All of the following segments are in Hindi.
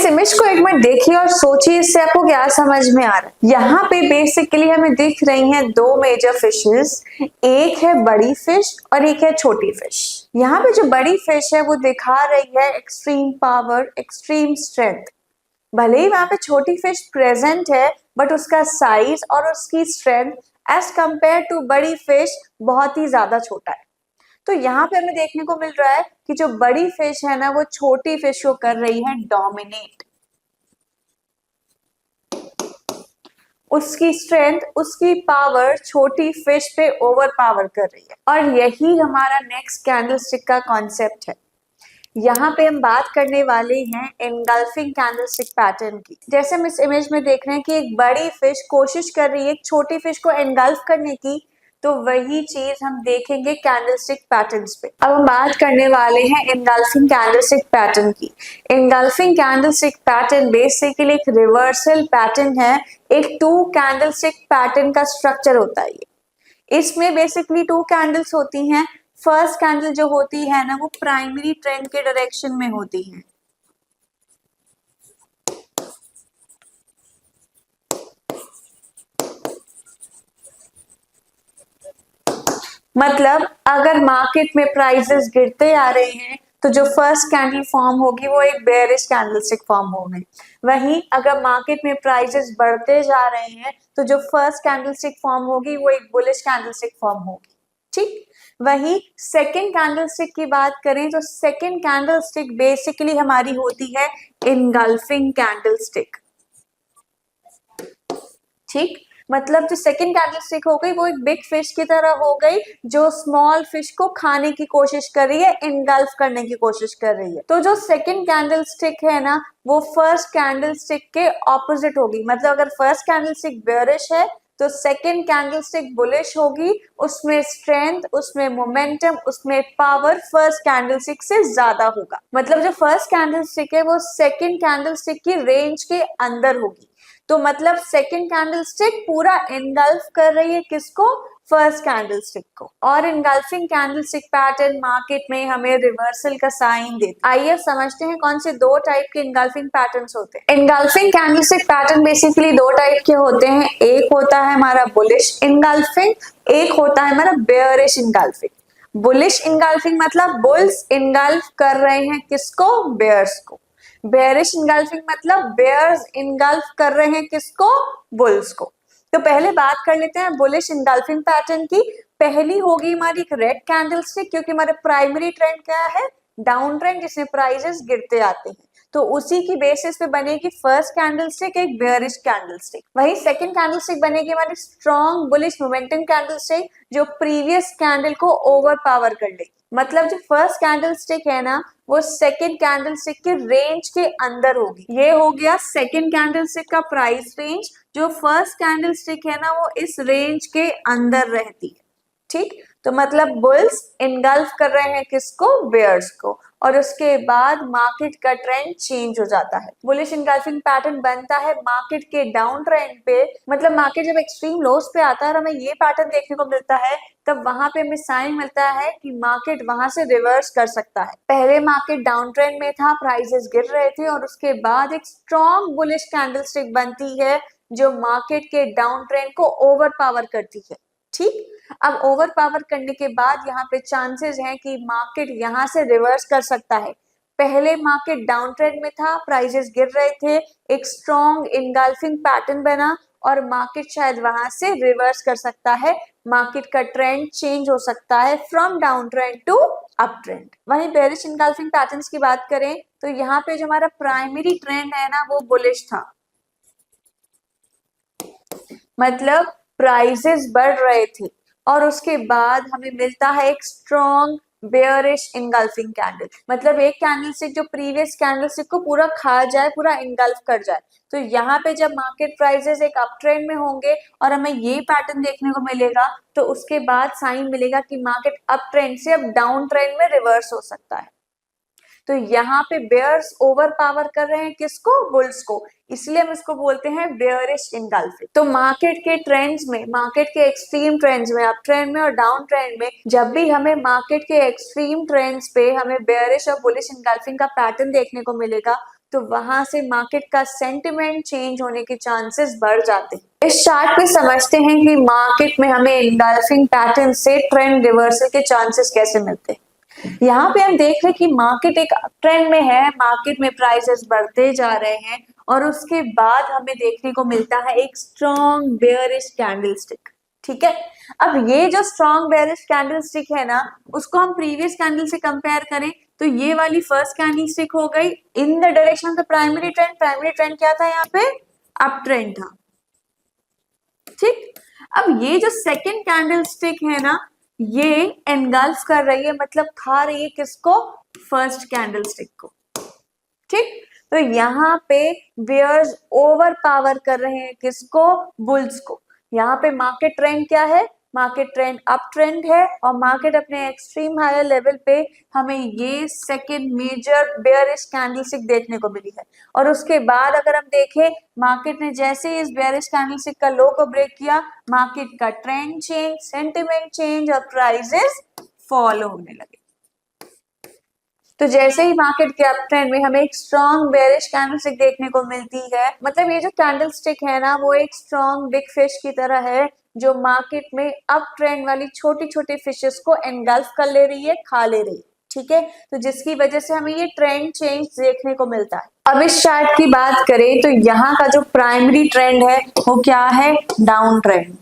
इमेज को एक मिनट देखिए और सोचिए इससे आपको क्या समझ में आ रहा है। यहाँ पे बेसिकली हमें दिख रही हैं दो मेजर फिशेस, एक है बड़ी फिश और एक है छोटी फिश। यहाँ पे जो बड़ी फिश है वो दिखा रही है एक्सट्रीम पावर, एक्सट्रीम स्ट्रेंथ। भले ही वहां पे छोटी फिश प्रेजेंट है बट उसका साइज और उसकी स्ट्रेंथ एज कंपेयर टू बड़ी फिश बहुत ही ज्यादा छोटा है। तो यहाँ पे हमें देखने को मिल रहा है कि जो बड़ी फिश है ना वो छोटी फिश को कर रही है डोमिनेट। उसकी स्ट्रेंथ, उसकी पावर छोटी फिश पे ओवर पावर कर रही है। और यही हमारा नेक्स्ट कैंडलस्टिक का कॉन्सेप्ट है। यहाँ पे हम बात करने वाले हैं एनगल्फिंग कैंडलस्टिक पैटर्न की। जैसे हम इस इमेज में देख रहे हैं कि एक बड़ी फिश कोशिश कर रही है एक छोटी फिश को एनगल्फ करने की, तो वही चीज हम देखेंगे कैंडलस्टिक पैटर्न्स पे। अब हम बात करने वाले हैं एनगल्फिंग कैंडलस्टिक पैटर्न की। एनगल्फिंग कैंडलस्टिक पैटर्न बेसिकली एक रिवर्सल पैटर्न है। एक टू कैंडलस्टिक पैटर्न का स्ट्रक्चर होता है ये। इसमें बेसिकली टू कैंडल्स होती हैं। फर्स्ट कैंडल जो होती है ना वो प्राइमरी ट्रेंड के डायरेक्शन में होती है। मतलब अगर मार्केट में प्राइसेस गिरते आ रहे हैं तो जो फर्स्ट कैंडल फॉर्म होगी वो एक बेयरिश कैंडलस्टिक फॉर्म होगी। वहीं अगर मार्केट में प्राइसेस बढ़ते जा रहे हैं तो जो फर्स्ट कैंडलस्टिक फॉर्म होगी वो एक बुलिश कैंडलस्टिक फॉर्म होगी। ठीक, वही सेकेंड कैंडलस्टिक की बात करें तो सेकेंड कैंडलस्टिक बेसिकली हमारी होती है इनगल्फिंग कैंडलस्टिक। ठीक, मतलब जो सेकेंड कैंडलस्टिक हो गई वो एक बिग फिश की तरह हो गई जो स्मॉल फिश को खाने की कोशिश कर रही है, इनगल्फ करने की कोशिश कर रही है। तो जो सेकेंड कैंडलस्टिक है ना वो फर्स्ट कैंडलस्टिक के ऑपोजिट होगी। मतलब अगर फर्स्ट कैंडलस्टिक बेयरिश है तो सेकेंड कैंडलस्टिक बुलिश होगी। उसमें स्ट्रेंथ, उसमें मोमेंटम, उसमें पावर फर्स्ट कैंडलस्टिक से ज्यादा होगा। मतलब जो फर्स्ट कैंडलस्टिक है वो सेकेंड कैंडलस्टिक की रेंज के अंदर होगी। तो मतलब सेकेंड कैंडलस्टिक पूरा इनगल्फ कर रही है किसको? फर्स्ट कैंडलस्टिक को। और इनगल्फिंग कैंडलस्टिक पैटर्न मार्केट में हमें रिवर्सल का साइन देता है। आइए समझते हैं कौन से दो टाइप के इनगल्फिंग पैटर्न्स होते हैं। इनगल्फिंग कैंडलस्टिक पैटर्न बेसिकली दो टाइप के होते हैं। एक होता है हमारा बुलिश इनगल्फिंग, एक होता है हमारा बेयरिश इनगल्फिंग। बुलिश इनगल्फिंग मतलब बुल्स इनगल्फ कर रहे हैं किसको? बेयर्स को। बेयरिश इनगल्फिंग मतलब बेयर्स इनगल्फ कर रहे हैं किसको? बुल्स को। तो पहले बात कर लेते हैं बुलिश इनगल्फिंग पैटर्न की। पहली होगी हमारी एक रेड कैंडलस्टिक, क्योंकि हमारे प्राइमरी ट्रेंड क्या है? डाउन ट्रेंड, जिसमें प्राइसेस गिरते आते हैं। तो उसी की बेसिस पे बनेगी फर्स्ट कैंडलस्टिक एक बेयरिश कैंडलस्टिक। वही सेकंड कैंडलस्टिक बनेगी हमारी स्ट्रॉन्ग बुलिश मोमेंटम कैंडलस्टिक जो प्रीवियस कैंडल को ओवर पावर कर लेगी। मतलब जो फर्स्ट कैंडलस्टिक है ना वो सेकंड कैंडलस्टिक के रेंज के अंदर होगी। ये हो गया सेकंड कैंडलस्टिक का प्राइस रेंज। जो फर्स्ट कैंडलस्टिक है ना वो इस रेंज के अंदर रहती है। ठीक, तो मतलब बुल्स इनगल्फ कर रहे हैं किसको? बेयर्स को। और उसके बाद मार्केट का ट्रेंड चेंज हो जाता है। बुलिश इनगल्फिंग पैटर्न बनता है मार्केट के डाउन ट्रेंड पे। मतलब मार्केट जब एक्सट्रीम लोस पे आता है और हमें ये पैटर्न देखने को मिलता है तब वहां पे हमें साइन मिलता है कि मार्केट वहां से रिवर्स कर सकता है। पहले मार्केट डाउन ट्रेंड में था, प्राइसेस गिर रहे थे और उसके बाद एक स्ट्रॉन्ग बुलिश कैंडलस्टिक बनती है जो मार्केट के डाउन ट्रेंड को ओवर पावर करती है। ठीक, अब ओवर पावर करने के बाद यहाँ पे चांसेस हैं कि मार्केट यहाँ से रिवर्स कर सकता है। पहले मार्केट डाउन ट्रेंड में था, प्राइसेस गिर रहे थे, एक स्ट्रॉन्ग इनगल्फिंग पैटर्न बना और मार्केट शायद वहां से रिवर्स कर सकता है। मार्केट का ट्रेंड चेंज हो सकता है from down trend to up trend. वहीं बेयरिश इनगल्फिंग पैटर्न्स की बात करें तो यहाँ पे जो हमारा प्राइमरी ट्रेंड है ना वो बुलिश था। मतलब प्राइसेस बढ़ रहे थे और उसके बाद हमें मिलता है एक स्ट्रॉन्ग बेयरिश इनगल्फिंग कैंडल। मतलब एक कैंडलस्टिक जो प्रीवियस कैंडलस्टिक को पूरा खा जाए, पूरा इनगल्फ कर जाए। तो यहाँ पे जब मार्केट प्राइसेस एक अप ट्रेंड में होंगे और हमें ये पैटर्न देखने को मिलेगा तो उसके बाद साइन मिलेगा कि मार्केट अप ट्रेंड से अब डाउन ट्रेंड में रिवर्स हो सकता है। तो यहाँ पे बेयर्स ओवर पावर कर रहे हैं किसको? बुल्स को। इसलिए हम इसको बोलते हैं बेयरिश इनगल्फिंग। तो मार्केट के ट्रेंड्स में, मार्केट के एक्सट्रीम ट्रेंड्स में, अप ट्रेंड में और डाउन ट्रेंड में, जब भी हमें मार्केट के एक्सट्रीम ट्रेंड्स पे हमें बेयरिश और बुलिश इनगल्फिंग का पैटर्न देखने को मिलेगा तो वहां से मार्केट का सेंटिमेंट चेंज होने के चांसेस बढ़ जाते हैं। इस चार्ट पे समझते हैं कि मार्केट में हमें एंगल्फिंग पैटर्न से ट्रेंड रिवर्सल के चांसेस कैसे मिलते हैं। यहाँ पे हम देख रहे हैं कि मार्केट एक ट्रेंड में है, मार्केट में प्राइसेस बढ़ते जा रहे हैं और उसके बाद हमें देखने को मिलता है एक स्ट्रॉन्ग बेयरिश कैंडलस्टिक। ठीक है, अब ये जो स्ट्रॉन्ग बेयरिश कैंडलस्टिक है ना, उसको हम प्रीवियस कैंडल से कंपेयर करें तो ये वाली फर्स्ट कैंडलस्टिक हो गई in the direction of the primary trend. Primary trend क्या था यहाँ पे? अप ट्रेंड था। ठीक, अब ये जो सेकंड कैंडलस्टिक है ना, ये एनगल्फ कर रही है, मतलब खा रही है किसको? फर्स्ट कैंडलस्टिक को। ठीक, तो यहाँ पे बेयर्स ओवर पावर कर रहे हैं किसको? बुल्स को। यहाँ पे मार्केट ट्रेंड क्या है? मार्केट ट्रेंड अप ट्रेंड है और मार्केट अपने एक्सट्रीम हायर लेवल पे हमें ये सेकंड मेजर बेयरिश कैंडलस्टिक देखने को मिली है। और उसके बाद अगर हम देखें, मार्केट ने जैसे ही इस बेयरिश कैंडलस्टिक का लो को ब्रेक किया, मार्केट का ट्रेंड चेंज, सेंटिमेंट चेंज और प्राइसेस फॉलो होने लगे। तो जैसे ही मार्केट के अप ट्रेंड में हमें एक स्ट्रॉन्ग बेयरिश कैंडलस्टिक देखने को मिलती है, मतलब ये जो कैंडलस्टिक है ना, वो एक स्ट्रॉन्ग बिग फिश की तरह है जो मार्केट में अप ट्रेंड वाली छोटी छोटी फिशेस को एनगल्फ कर ले रही है, खा ले रही है। ठीक है, तो जिसकी वजह से हमें ये ट्रेंड चेंज देखने को मिलता है। अब इस चार्ट की बात करें तो यहाँ का जो प्राइमरी ट्रेंड है वो क्या है? Down trend.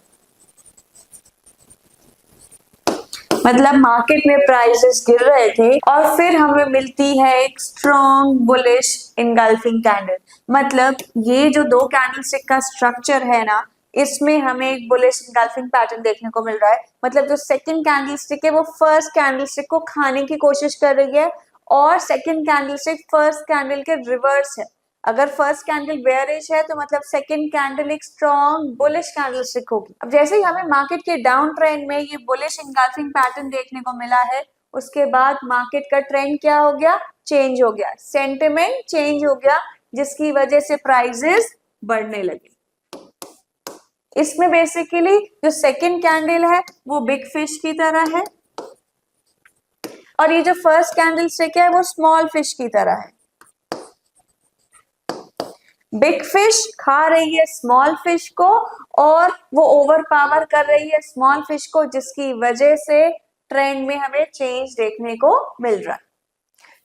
मतलब मार्केट में प्राइसेस गिर रहे थे और फिर हमें मिलती है एक स्ट्रॉन्ग बुलिश इनगल्फिंग कैंडल। मतलब ये जो दो कैंडलस्टिक का स्ट्रक्चर है ना, इसमें हमें एक बुलिश इनगल्फिंग पैटर्न देखने को मिल रहा है। मतलब जो सेकंड कैंडलस्टिक है वो फर्स्ट कैंडलस्टिक को खाने की कोशिश कर रही है और सेकंड कैंडलस्टिक फर्स्ट कैंडल के रिवर्स है। अगर फर्स्ट कैंडल बेयरिश है तो मतलब सेकंड कैंडल एक स्ट्रॉन्ग बुलिश कैंडलस्टिक होगी। अब जैसे ही हमें मार्केट के डाउन ट्रेंड में ये बुलिश इनगल्फिंग पैटर्न देखने को मिला है, उसके बाद मार्केट का ट्रेंड क्या हो गया? चेंज हो गया, सेंटिमेंट चेंज हो गया, जिसकी वजह से प्राइसेस बढ़ने लगे। इसमें बेसिकली जो सेकंड कैंडल है वो बिग फिश की तरह है और ये जो फर्स्ट कैंडलस्टिक है वो स्मॉल फिश की तरह है। बिग फिश खा रही है स्मॉल फिश को और वो ओवर पावर कर रही है स्मॉल फिश को, जिसकी वजह से ट्रेंड में हमें चेंज देखने को मिल रहा है।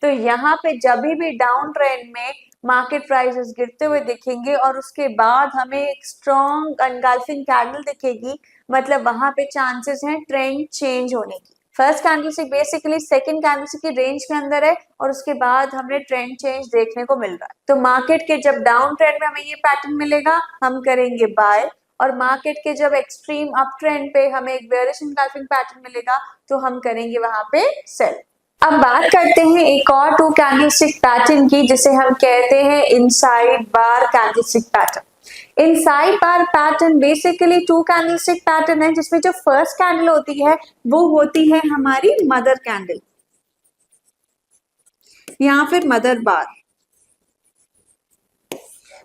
तो यहाँ पे जब भी डाउन ट्रेंड में मार्केट प्राइसेस गिरते हुए दिखेंगे और उसके बाद हमें एक स्ट्रॉन्ग एनगल्फिंग कैंडल दिखेगी, मतलब वहां पे चांसेस हैं ट्रेंड चेंज होने की। First candlestick basically second candlestick की रेंज के अंदर है और उसके बाद हमें ट्रेंड चेंज देखने को मिल रहा है। तो मार्केट के जब डाउन ट्रेंड में हमें ये पैटर्न मिलेगा, हम करेंगे बाय, और मार्केट के जब एक्सट्रीम अप ट्रेंड पे हमें एक बेयरिश एनगल्फिंग पैटर्न मिलेगा तो हम करेंगे वहां पे सेल। अब बात करते हैं एक और टू कैंडलस्टिक पैटर्न की, जिसे हम कहते हैं inside bar candlestick pattern. Inside bar pattern basically two candlestick pattern है, जिसमें जो फर्स्ट कैंडल होती है वो होती है हमारी मदर कैंडल या फिर मदर बार।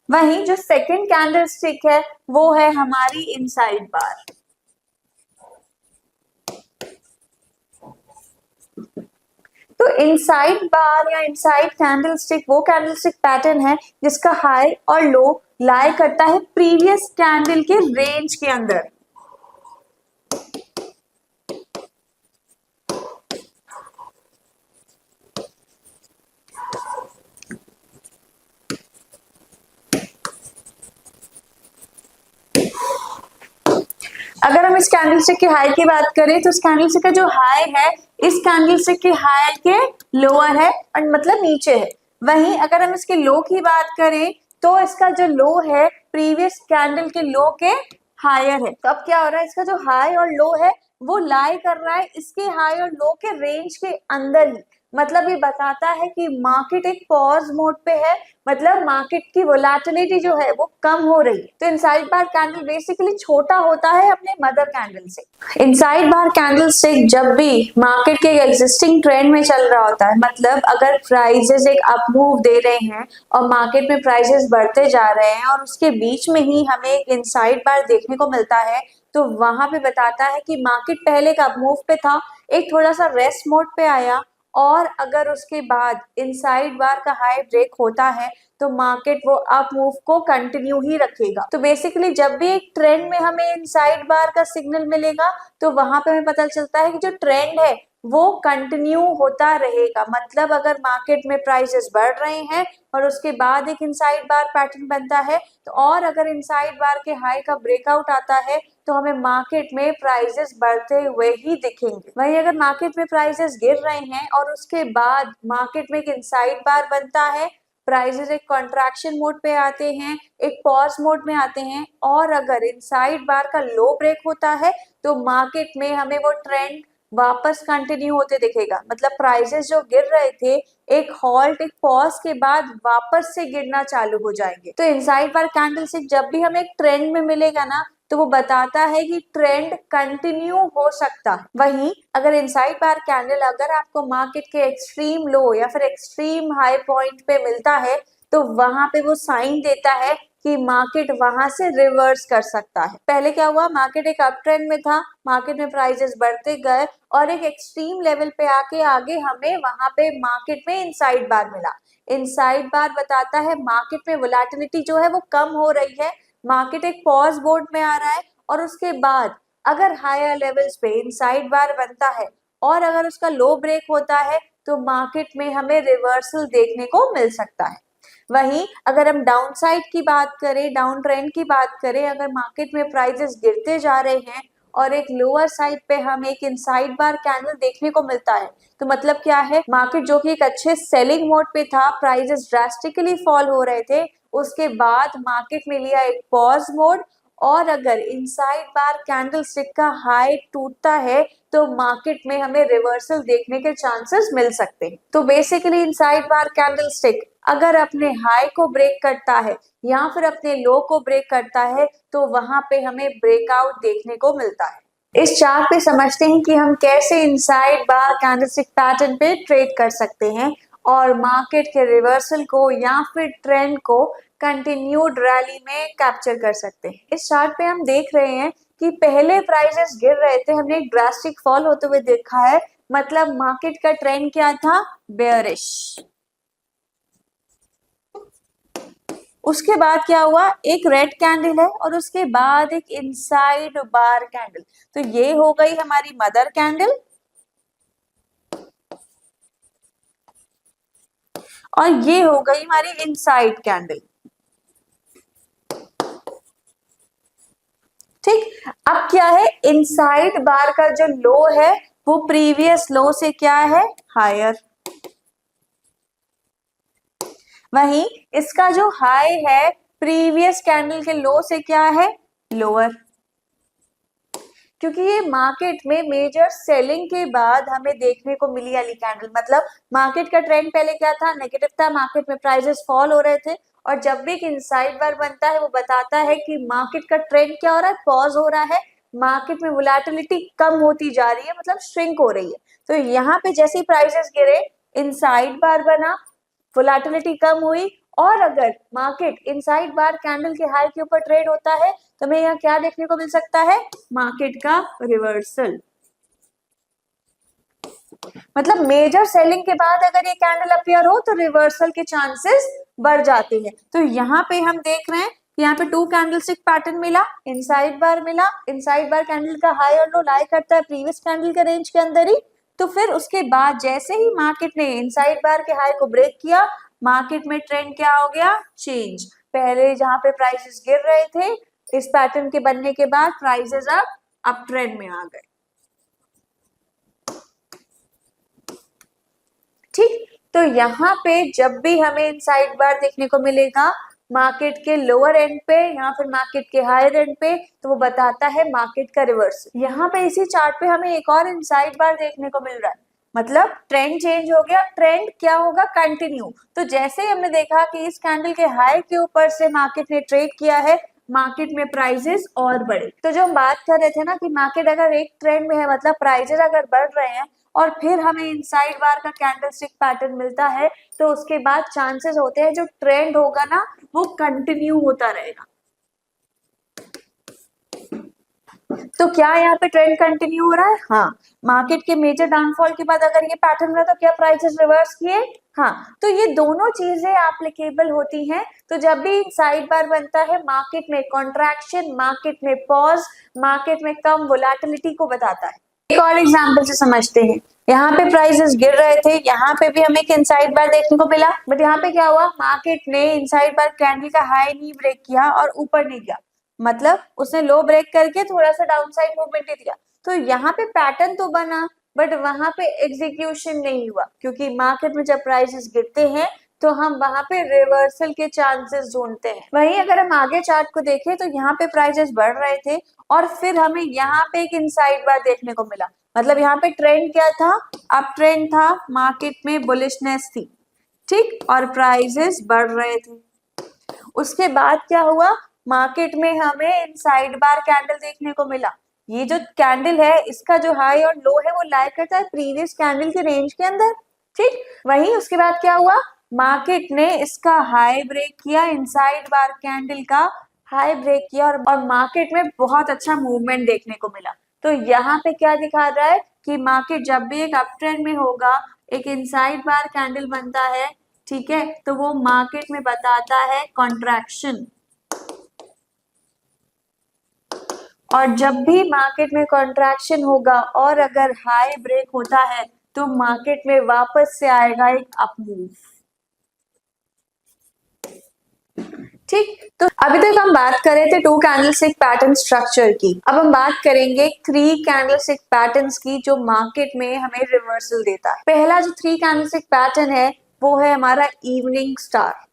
वहीं जो सेकंड कैंडलस्टिक है वो है हमारी इनसाइड बार। तो इनसाइड बार या इनसाइड कैंडलस्टिक वो कैंडलस्टिक पैटर्न है जिसका हाई और लो लाई करता है प्रीवियस कैंडल के रेंज के अंदर। अगर हम इस कैंडलस्टिक के हाई की बात करें तो इस कैंडलस्टिक का जो हाई है इस कैंडलस्टिक के हाई के लोअर है और मतलब नीचे है। वहीं अगर हम इसके लो की बात करें तो इसका जो लो है प्रीवियस कैंडल के लो के हायर है। तो अब क्या हो रहा है, इसका जो हाई और लो है वो लाई कर रहा है इसके हाई और लो के रेंज के अंदर ही। मतलब ये बताता है कि मार्केट एक पॉज मोड पे है, मतलब मार्केट की वोलेटिलिटी जो है वो कम हो रही है। तो इनसाइड बार कैंडल बेसिकली छोटा होता है अपने मदर कैंडल से। इनसाइड बार कैंडल से जब भी मार्केट के एग्जिस्टिंग ट्रेंड में चल रहा होता है, मतलब अगर प्राइसेस एक अप मूव दे रहे हैं और मार्केट में प्राइसेस बढ़ते जा रहे हैं और उसके बीच में ही हमें एक इनसाइड बार देखने को मिलता है, तो वहां पे बताता है कि मार्केट पहले एक अप मूव पे था, एक थोड़ा सा रेस्ट मोड पे आया और अगर उसके बाद इनसाइड बार का हाई ब्रेक होता है तो मार्केट वो अप मूव को कंटिन्यू ही रखेगा। तो बेसिकली जब भी एक ट्रेंड में हमें इनसाइड बार का सिग्नल मिलेगा तो वहां पे हमें पता चलता है कि जो ट्रेंड है वो कंटिन्यू होता रहेगा। मतलब अगर मार्केट में प्राइसेस बढ़ रहे हैं और उसके बाद एक इनसाइड बार पैटर्न बनता है तो और अगर इनसाइड बार के हाई का ब्रेकआउट आता है तो हमें मार्केट में प्राइसेस बढ़ते हुए ही दिखेंगे। वहीं अगर मार्केट में प्राइसेस गिर रहे हैं और उसके बाद मार्केट में एक इनसाइड बार बनता है, प्राइसेस एक कॉन्ट्रैक्शन मोड पे आते हैं, एक पॉज मोड में आते हैं और अगर इनसाइड बार का लो ब्रेक होता है तो मार्केट में हमें वो ट्रेंड वापस कंटिन्यू होते दिखेगा। मतलब प्राइसेस जो गिर रहे थे एक हॉल्ट एक पॉज के बाद वापस से गिरना चालू हो जाएंगे। तो इनसाइड बार कैंडलस्टिक जब भी हमें एक ट्रेंड में मिलेगा ना तो वो बताता है कि ट्रेंड कंटिन्यू हो सकता है। वहीं अगर इनसाइड बार कैंडल अगर आपको मार्केट के एक्सट्रीम लो या फिर एक्सट्रीम हाई पॉइंट पे मिलता है तो वहां पे वो साइन देता है कि मार्केट वहां से रिवर्स कर सकता है। पहले क्या हुआ, मार्केट एक अप ट्रेंड में था, मार्केट में प्राइसेस बढ़ते गए और एक एक्सट्रीम लेवल पे आके आगे हमें वहां पे मार्केट में इनसाइड बार मिला। इनसाइड बार बताता है मार्केट में वोलेटिलिटी जो है वो कम हो रही है, मार्केट एक पॉज बोर्ड में आ रहा है और उसके बाद अगर हायर लेवल्स पे इनसाइड बार बनता है और अगर उसका लो ब्रेक होता है तो मार्केट में हमें रिवर्सल देखने को मिल सकता है। वहीं अगर हम डाउन साइड की बात करें, डाउन ट्रेंड की बात करें, अगर मार्केट में प्राइसेस गिरते जा रहे हैं और एक लोअर साइड पे हम एक इनसाइड बार कैंडल देखने को मिलता है तो मतलब क्या है, मार्केट जो कि एक अच्छे सेलिंग मोड पे था, प्राइसेस ड्रास्टिकली फॉल हो रहे थे, उसके बाद मार्केट में लिया एक पॉज मोड और अगर इनसाइड बार कैंडलस्टिक का हाई टूटता है तो मार्केट में हमें रिवर्सल देखने के चांसेस मिल सकते हैं। तो बेसिकली इनसाइड बार कैंडलस्टिक अगर अपने हाई को ब्रेक करता है या फिर अपने लो को ब्रेक करता है तो वहां पे हमें ब्रेकआउट देखने को मिलता है। इस चार्ट पे समझते हैं कि हम कैसे इनसाइड बार कैंडलस्टिक पैटर्न पे ट्रेड कर सकते हैं और मार्केट के रिवर्सल को या फिर ट्रेंड को कंटिन्यूड रैली में कैप्चर कर सकते हैं। इस चार्ट पे हम देख रहे हैं कि पहले प्राइसेस गिर रहे थे, हमने एक ड्रास्टिक फॉल होते हुए देखा है, मतलब मार्केट का ट्रेंड क्या था, बेयरिश। उसके बाद क्या हुआ, एक रेड कैंडल है और उसके बाद एक इनसाइड बार कैंडल। तो ये हो गई हमारी मदर कैंडल और ये हो गई हमारी इनसाइड कैंडल। ठीक, अब क्या है, इनसाइड बार का जो लो है वो प्रीवियस लो से क्या है, हायर। वहीं इसका जो हाई है प्रीवियस कैंडल के लो से क्या है, लोअर। क्योंकि ये मार्केट में मेजर सेलिंग के बाद हमें देखने को मिली वाली कैंडल, मतलब मार्केट का ट्रेंड पहले क्या था, नेगेटिव था, मार्केट में प्राइसेस फॉल हो रहे थे और जब भी एक इनसाइड बार बनता है वो बताता है कि मार्केट का ट्रेंड क्या हो रहा है, पॉज हो रहा है, मार्केट में वोलेटिलिटी कम होती जा रही है, मतलब श्रिंक हो रही है। तो यहाँ पे जैसे ही प्राइसेस गिरे, इनसाइड बार बना, वोलेटिलिटी कम हुई और अगर मार्केट इनसाइड बार कैंडल के हाई के ऊपर ट्रेड होता है तो हमें यहाँ क्या देखने को मिल सकता है, मार्केट का रिवर्सल। मतलब मेजर सेलिंग के बाद अगर ये कैंडल अपीयर हो तो रिवर्सल के चांसेस बढ़ जाते हैं। तो यहाँ पे हम देख रहे हैं, यहाँ पे टू कैंडलस्टिक पैटर्न मिला, इनसाइड बार मिला, इनसाइड बार कैंडल का हाई और लो लाई करता है प्रीवियस कैंडल के रेंज के अंदर ही। तो फिर उसके बाद जैसे ही मार्केट ने इनसाइड बार के हाई को ब्रेक किया, मार्केट में ट्रेंड क्या हो गया, चेंज। पहले जहां पे प्राइसेस गिर रहे थे, इस पैटर्न के बनने के बाद प्राइसेस अब अप ट्रेंड में आ गए। ठीक, तो यहाँ पे जब भी हमें इनसाइड बार देखने को मिलेगा मार्केट के लोअर एंड पे या फिर मार्केट के हायर एंड पे, तो वो बताता है मार्केट का रिवर्स। यहाँ पे इसी चार्ट पे हमें एक और इनसाइड बार देखने को मिल रहा है, मतलब ट्रेंड चेंज हो गया, ट्रेंड क्या होगा, कंटिन्यू। तो जैसे ही हमने देखा कि इस कैंडल के हाई के ऊपर से मार्केट ने ट्रेड किया है, मार्केट में प्राइसेस और बढ़े। तो जो हम बात कर रहे थे ना कि मार्केट अगर एक ट्रेंड में है, मतलब प्राइसेस अगर बढ़ रहे हैं और फिर हमें इनसाइड बार का कैंडलस्टिक पैटर्न मिलता है तो उसके बाद चांसेस होते हैं जो ट्रेंड होगा ना वो कंटिन्यू होता रहेगा। तो क्या यहाँ पे ट्रेंड कंटिन्यू हो रहा है? हाँ, मार्केट के मेजर डाउनफॉल के बाद अगर ये पैटर्न रहा तो क्या प्राइसेस रिवर्स किए? हाँ, तो ये दोनों चीजें एप्लीकेबल होती हैं। तो जब भी साइड बार बनता है, मार्केट में कॉन्ट्रैक्शन, मार्केट में पॉज, मार्केट में कम वोलेटिलिटी को बताता है। एक और एग्जांपल से समझते हैं। यहाँ पे प्राइसेस गिर रहे थे, यहाँ पे भी हमें एक इनसाइड बार देखने को मिला, बट यहाँ पे क्या हुआ, मार्केट ने इनसाइड बार कैंडल का हाई नहीं ब्रेक किया और ऊपर नहीं गया, मतलब उसने लो ब्रेक करके थोड़ा सा डाउनसाइड मूवमेंट ही दिया। तो यहाँ पे पैटर्न तो बना, बट वहां पे एग्जीक्यूशन नहीं हुआ, क्योंकि मार्केट में जब प्राइसेस गिरते हैं तो हम वहां पे रिवर्सल के चांसेस ढूंढते हैं। वहीं अगर हम आगे चार्ट को देखें तो यहाँ पे प्राइसेस बढ़ रहे थे और फिर हमें यहाँ पे एक इनसाइड बार देखने को मिला, मतलब यहाँ पे ट्रेंड क्या था, अप ट्रेंड था, मार्केट में बुलिशनेस थी, ठीक, और प्राइसेस बढ़ रहे थे। उसके बाद क्या हुआ, मार्केट में हमें इनसाइड बार कैंडल देखने को मिला। ये जो कैंडल है इसका जो हाई और लो है वो लाई करता है प्रीवियस कैंडल के रेंज के अंदर, ठीक। वहीं उसके बाद क्या हुआ, मार्केट ने इसका हाई ब्रेक किया, इनसाइड बार कैंडल का हाई ब्रेक किया और मार्केट में बहुत अच्छा मूवमेंट देखने को मिला। तो यहाँ पे क्या दिखा रहा है कि मार्केट जब भी एक अप ट्रेंड में होगा, एक इनसाइड बार कैंडल बनता है, ठीक है, तो वो मार्केट में बताता है कॉन्ट्रैक्शन। और जब भी मार्केट में कॉन्ट्रैक्शन होगा और अगर हाई ब्रेक होता है तो मार्केट में वापस से आएगा एक अप मूव, ठीक। तो अभी तक हम बात कर रहे थे 2 कैंडलस्टिक पैटर्न स्ट्रक्चर की, अब हम बात करेंगे 3 कैंडलस्टिक पैटर्न्स की जो मार्केट में हमें रिवर्सल देता है। पहला जो 3 कैंडलस्टिक पैटर्न है वो है हमारा evening star.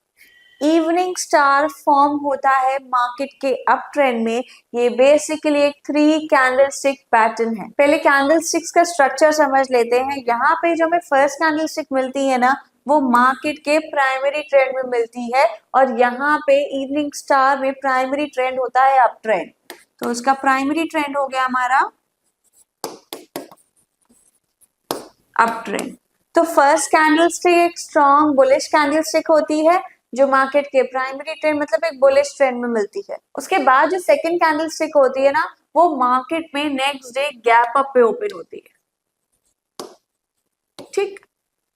Evening star form होता है मार्केट के अप ट्रेंड में। ये बेसिकली एक 3 कैंडलस्टिक पैटर्न है। पहले कैंडलस्टिक्स का स्ट्रक्चर समझ लेते हैं। यहाँ पे जो हमें फर्स्ट कैंडलस्टिक मिलती है ना, वो मार्केट के प्राइमरी ट्रेंड में मिलती है और यहाँ पे इवनिंग स्टार में प्राइमरी ट्रेंड होता है अप ट्रेंड। तो उसका प्राइमरी ट्रेंड हो गया हमारा अप ट्रेंड। तो फर्स्ट कैंडलस्टिक एक स्ट्रॉन्ग बुलिश कैंडलस्टिक होती है जो मार्केट के प्राइमरी ट्रेंड मतलब एक बुलिश ट्रेंड में मिलती है। उसके बाद जो सेकंड कैंडलस्टिक होती है ना, वो मार्केट में नेक्स्ट डे गैप अप पे ओपन होती है, ठीक।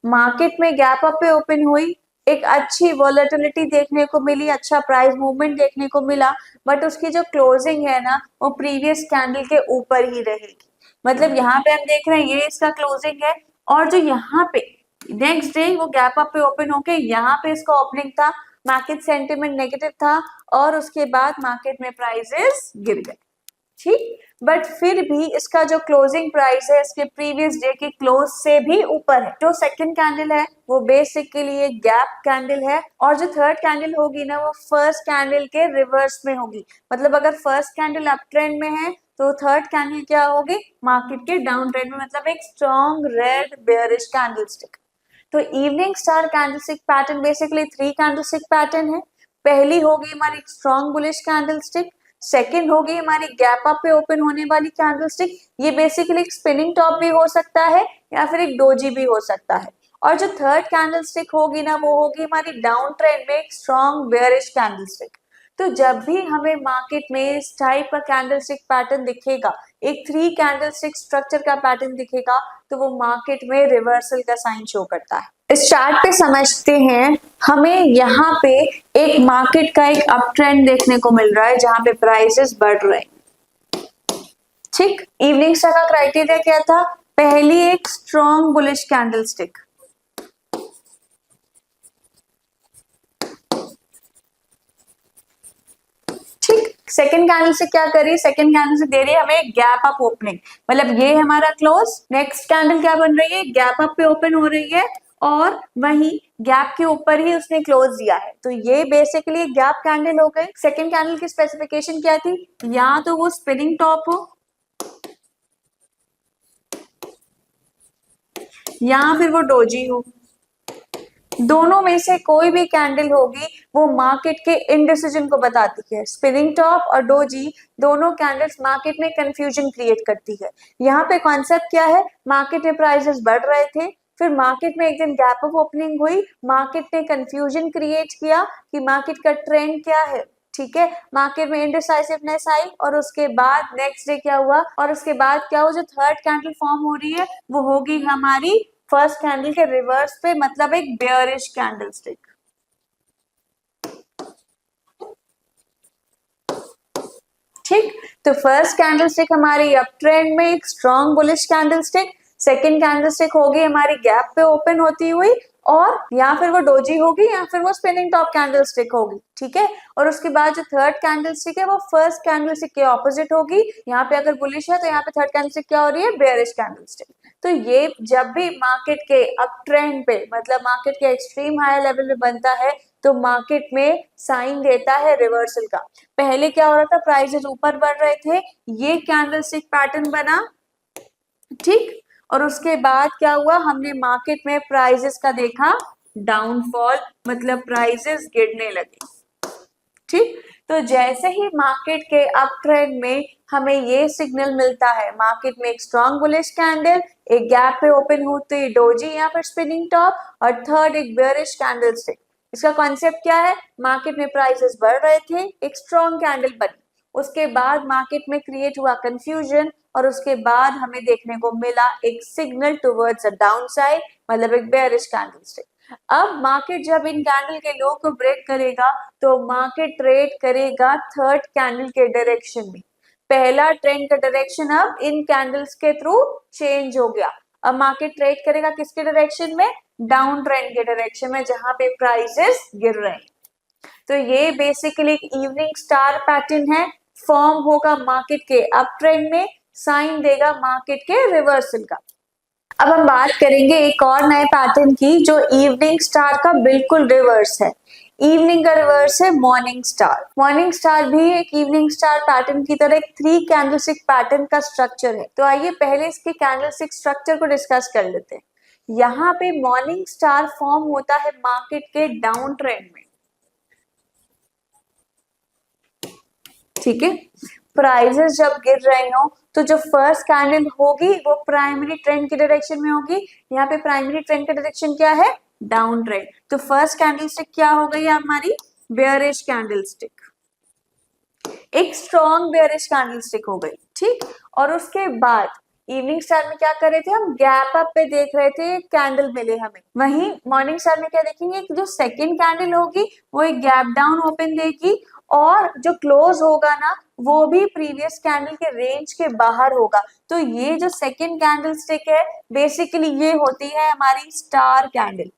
मार्केट में गैप अप पे ओपन हुई, एक अच्छी वॉलेटिलिटी देखने को मिली, अच्छा प्राइस मूवमेंट देखने को मिला, बट उसकी जो क्लोजिंग है ना वो प्रीवियस कैंडल के ऊपर ही रहेगी। मतलब यहाँ पे हम देख रहे हैं ये इसका क्लोजिंग है और जो यहाँ पे नेक्स्ट डे वो गैप अप पे ओपन होके यहाँ पे इसका ओपनिंग था, मार्केट सेंटिमेंट नेगेटिव था और उसके बाद मार्केट में प्राइसेस गिर गए, ठीक। बट फिर भी इसका जो क्लोजिंग प्राइस है इसके प्रीवियस डे के क्लोज से भी ऊपर है। जो सेकंड कैंडल है वो बेसिकली एक गैप कैंडल है और जो थर्ड कैंडल होगी ना वो फर्स्ट कैंडल के रिवर्स में होगी। मतलब अगर फर्स्ट कैंडल अप ट्रेंड में है तो थर्ड कैंडल क्या होगी, मार्केट के डाउन ट्रेंड में, मतलब एक स्ट्रॉन्ग रेड बेयरिश कैंडलस्टिक। तो evening star candlestick pattern basically 3 candlestick pattern है। पहली होगी हमारी स्ट्रॉन्ग बुलिश कैंडलस्टिक, सेकंड होगी हमारी गैप अप पे ओपन होने वाली कैंडलस्टिक, ये बेसिकली एक स्पिनिंग टॉप भी हो सकता है या फिर एक डोजी भी हो सकता है। और जो थर्ड कैंडलस्टिक होगी ना वो होगी हमारी डाउन ट्रेंड में एक स्ट्रॉन्ग बेयरिश कैंडलस्टिक। तो जब भी हमें मार्केट में इस टाइप का कैंडलस्टिक पैटर्न दिखेगा, एक 3 कैंडलस्टिक स्ट्रक्चर का पैटर्न दिखेगा, तो वो मार्केट में रिवर्सल का साइन शो करता है। इस चार्ट पे समझते हैं, हमें यहाँ पे एक मार्केट का एक अप ट्रेंड देखने को मिल रहा है जहां पे प्राइसेस बढ़ रहे हैं, ठीक। इवनिंग स्टार का क्राइटेरिया क्या था, पहली एक स्ट्रॉन्ग बुलिश कैंडलस्टिक, ठीक। सेकंड कैंडल से क्या करी, सेकंड कैंडल से दे रही है हमें गैप अप ओपनिंग, मतलब ये हमारा क्लोज, नेक्स्ट कैंडल क्या बन रही है, गैप अप पे ओपन हो रही है और वही गैप के ऊपर ही उसने क्लोज दिया है। तो ये बेसिकली गैप कैंडल हो गई। सेकंड कैंडल की स्पेसिफिकेशन क्या थी, या तो वो स्पिनिंग टॉप हो या फिर वो डोजी हो, दोनों में से कोई भी कैंडल होगी वो मार्केट के इनडिसीजन को बताती है। स्पिनिंग टॉप और डोजी दोनों कैंडल्स मार्केट में कंफ्यूजन क्रिएट करती है। यहाँ पे कॉन्सेप्ट क्या है, मार्केट में प्राइसेस बढ़ रहे थे, फिर मार्केट में एक दिन गैप अप ओपनिंग हुई, मार्केट ने कंफ्यूजन क्रिएट किया कि मार्केट का ट्रेंड क्या है, ठीक है, मार्केट में इंडिसाइसिवनेस आई और उसके बाद नेक्स्ट डे क्या हुआ, और उसके बाद क्या हुआ, जो थर्ड कैंडल फॉर्म हो रही है वो होगी हमारी फर्स्ट कैंडल के रिवर्स पे, मतलब एक बेयरिश कैंडल स्टिक। ठीक, तो फर्स्ट कैंडल स्टिक हमारी अप ट्रेंड में एक strong bullish candle stick, second candle stick होगी हमारी गैप पे ओपन होती हुई, और या फिर वो डोजी होगी या फिर वो स्पिनिंग टॉप कैंडल स्टिक होगी, ठीक है। और उसके बाद जो थर्ड कैंडल स्टिक है वो फर्स्ट कैंडल स्टिक के ऑपोजिट होगी, यहाँ पे अगर बुलिश है तो यहाँ पे थर्ड कैंडल स्टिक क्या हो रही है, बेयरिश कैंडल स्टिक। तो ये जब भी मार्केट के अप ट्रेंड पे, मतलब मार्केट के एक्सट्रीम हाई लेवल में बनता है तो मार्केट में साइन देता है रिवर्सल का। पहले क्या हो रहा था, प्राइसेस ऊपर बढ़ रहे थे, ये कैंडल स्टिक पैटर्न बना, ठीक, और उसके बाद क्या हुआ, हमने मार्केट में प्राइसेस का देखा डाउनफॉल, मतलब प्राइसेस गिरने लगे, ठीक। तो जैसे ही मार्केट के अप ट्रेंड में हमें ये सिग्नल मिलता है, मार्केट में एक स्ट्रॉन्ग बुलिश कैंडल, एक गैप पे ओपन होती डोजी या फिर स्पिनिंग टॉप, और थर्ड एक बेयरिश कैंडल स्टिक। इसका कॉन्सेप्ट क्या है, मार्केट में प्राइसेस बढ़ रहे थे, एक स्ट्रॉन्ग कैंडल बनी, उसके बाद मार्केट में क्रिएट हुआ कंफ्यूजन, और उसके बाद हमें देखने को मिला एक signal towards a down side, मतलब एक बेयरिश कैंडल स्टिक। अब मार्केट जब इन कैंडल के लो को ब्रेक करेगा तो मार्केट ट्रेड करेगा थर्ड कैंडल के डायरेक्शन में। पहला ट्रेंड का डायरेक्शन अब इन कैंडल्स के थ्रू चेंज हो गया, अब मार्केट ट्रेड करेगा किसके डायरेक्शन में, डाउन ट्रेंड के डायरेक्शन में, जहां पे प्राइसेस गिर रहे हैं। तो ये बेसिकली एक इवनिंग स्टार पैटर्न है, फॉर्म होगा मार्केट के अप ट्रेंड में, साइन देगा मार्केट के रिवर्सल का। अब हम बात करेंगे एक और नए पैटर्न की जो इवनिंग स्टार का बिल्कुल रिवर्स है। इवनिंग का रिवर्स है मॉर्निंग स्टार। मॉर्निंग स्टार भी एक इवनिंग स्टार पैटर्न की तरह एक 3 कैंडलस्टिक पैटर्न का स्ट्रक्चर है। तो आइए पहले इसके कैंडलस्टिक स्ट्रक्चर को डिस्कस कर लेते हैं। यहाँ पे मॉर्निंग स्टार फॉर्म होता है मार्केट के डाउन ट्रेंड में, ठीक है। प्राइसेस जब गिर रहे हो तो जो फर्स्ट कैंडल होगी वो प्राइमरी ट्रेंड की डायरेक्शन में होगी। यहाँ पे प्राइमरी ट्रेंड का डायरेक्शन क्या है, डाउन ट्रेंड। तो फर्स्ट कैंडल स्टिक क्या हो गई हमारी, बेयरिश कैंडल स्टिक, एक स्ट्रॉन्ग बेयरिश कैंडल स्टिक हो गई, ठीक। और उसके बाद इवनिंग स्टार में क्या कर रहे थे हम, गैप अप पे देख रहे थे, कैंडल मिले हमें। वहीं मॉर्निंग स्टार में क्या देखेंगे, जो सेकंड कैंडल होगी वो एक गैप डाउन ओपन देगी, और जो क्लोज होगा ना वो भी प्रीवियस कैंडल के रेंज के बाहर होगा। तो ये जो सेकंड कैंडल स्टिक है बेसिकली ये होती है हमारी स्टार कैंडल,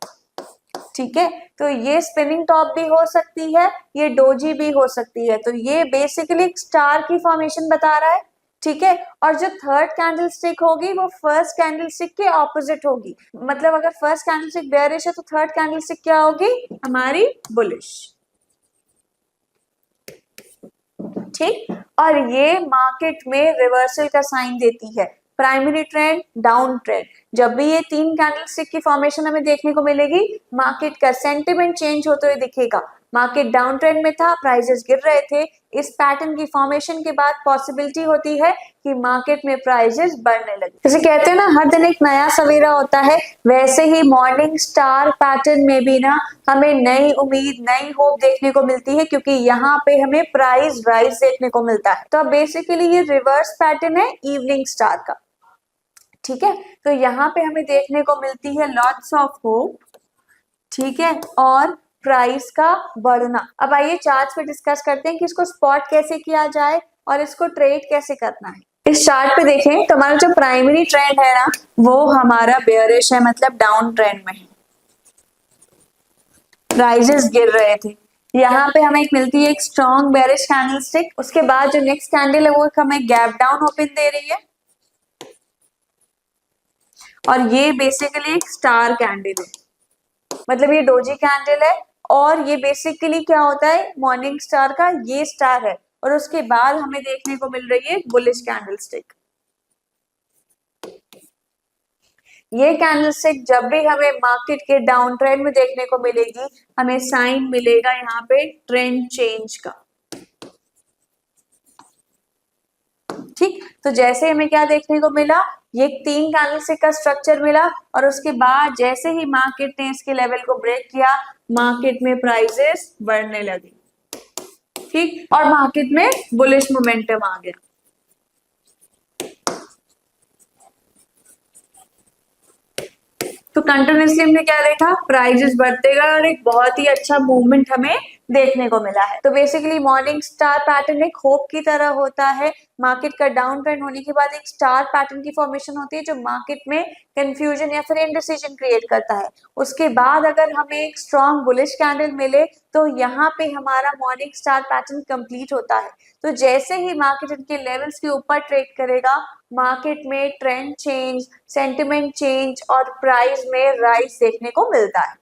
ठीक है। तो ये स्पिनिंग टॉप भी हो सकती है, ये डोजी भी हो सकती है। तो ये बेसिकली स्टार की फॉर्मेशन बता रहा है, ठीक है। और जो थर्ड कैंडल स्टिक होगी वो फर्स्ट कैंडल स्टिक के ऑपोजिट होगी, मतलब अगर फर्स्ट कैंडल स्टिक बेयरिश है तो थर्ड कैंडल स्टिक क्या होगी, हमारी बुलिश, ठीक। और ये मार्केट में रिवर्सल का साइन देती है, प्राइमरी ट्रेंड, डाउन ट्रेंड। जब भी ये 3 कैंडलस्टिक की फॉर्मेशन हमें देखने को मिलेगी, मार्केट का सेंटिमेंट चेंज होते हुए दिखेगा। मार्केट डाउन ट्रेंड में था, प्राइसेस गिर रहे थे, इस पैटर्न की फॉर्मेशन के बाद पॉसिबिलिटी होती है कि मार्केट में प्राइसेस बढ़ने लगे। जैसे कहते हैं ना, हर दिन एक नया सवेरा होता है, वैसे ही मॉर्निंग स्टार पैटर्न में भी ना हमें नई उम्मीद, नई होप देखने को मिलती है, क्योंकि यहाँ पे हमें प्राइस राइज देखने को मिलता है। तो अब बेसिकली ये रिवर्स पैटर्न है इवनिंग स्टार का, ठीक है। तो यहाँ पे हमें देखने को मिलती है लॉट्स ऑफ होप, ठीक है, और प्राइस का बढ़ना। अब आइए चार्ट पे डिस्कस करते हैं कि इसको स्पॉट कैसे किया जाए और इसको ट्रेड कैसे करना है। इस चार्ट पे देखें तो हमारा जो प्राइमरी ट्रेंड है ना वो हमारा बेयरिश है, मतलब डाउन ट्रेंड में है, प्राइसेस गिर रहे थे। यहाँ पे हमें एक मिलती है एक स्ट्रॉन्ग बेयरिश कैंडलस्टिक, उसके बाद जो नेक्स्ट कैंडल है वो हमें गैप डाउन ओपन दे रही है, और ये बेसिकली एक स्टार कैंडल है, मतलब ये डोजी कैंडल है। और ये बेसिकली क्या होता है, मॉर्निंग स्टार का ये स्टार है, और उसके बाद हमें देखने को मिल रही है बुलिश कैंडलस्टिक। ये कैंडलस्टिक जब भी हमें मार्केट के डाउन ट्रेंड में देखने को मिलेगी, हमें साइन मिलेगा यहाँ पे ट्रेंड चेंज का, ठीक। तो जैसे हमें क्या देखने को मिला, ये 3 कैंडलस्टिक का स्ट्रक्चर मिला, और उसके बाद जैसे ही मार्केट ने इसके लेवल को ब्रेक किया, मार्केट में प्राइसेस बढ़ने लगी, ठीक, और मार्केट में बुलिश मोमेंटम आ गया। तो कंटिन्यूसली हमने क्या देखा, प्राइजेस बढ़ते गए और एक बहुत ही अच्छा मूवमेंट हमें देखने को मिला है। तो बेसिकली मॉर्निंग स्टार पैटर्न एक होप की तरह होता है। मार्केट का डाउन ट्रेंड होने के बाद एक स्टार पैटर्न की फॉर्मेशन होती है जो मार्केट में कंफ्यूजन या फिर इंडिसीजन क्रिएट करता है। उसके बाद अगर हमें एक स्ट्रॉन्ग बुलिश कैंडल मिले तो यहाँ पे हमारा मॉर्निंग स्टार पैटर्न कंप्लीट होता है। तो जैसे ही मार्केट इनके लेवल्स के ऊपर ट्रेड करेगा, मार्केट में ट्रेंड चेंज, सेंटिमेंट चेंज और प्राइस में राइज देखने को मिलता है।